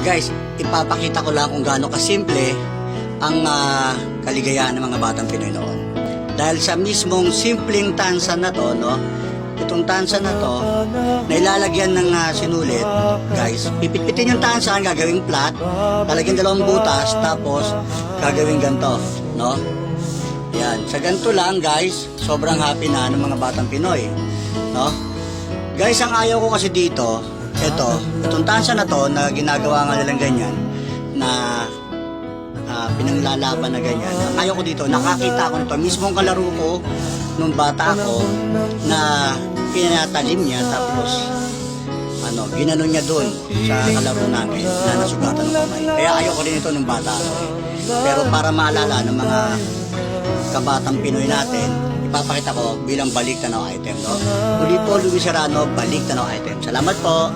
Guys, ipapakita ko lang kung gaano kasimple ang kaligayahan ng mga batang Pinoy noon. Dahil sa mismong simpleng tansan na to, no? Itong tansan na to, na ilalagyan ng sinulit, guys. Pipitpitin yung tansan, gagawing flat, lalagyan dalawang butas, tapos gagawing ganito, no? Yan. Sa ganito lang, guys, sobrang happy na ng mga batang Pinoy, no? Guys, ang ayaw ko kasi dito, itong tansan na to, na ginagawa nga nilang ganyan, na pinanglalaban na ganyan. Ang ayaw ko dito, nakakita ko nito, mismong kalaro ko nung bata ako, na pinatalim niya, tapos ginanon niya doon sa kalaro namin na nasugatan ng kamay. Kaya ayaw ko rin ito nung bata ako. Pero para maalala ng mga kabatang Pinoy natin, ipapakita ko bilang balik tanaw item, no? Muli po, Luis Serrano, balik tanaw item. Salamat po.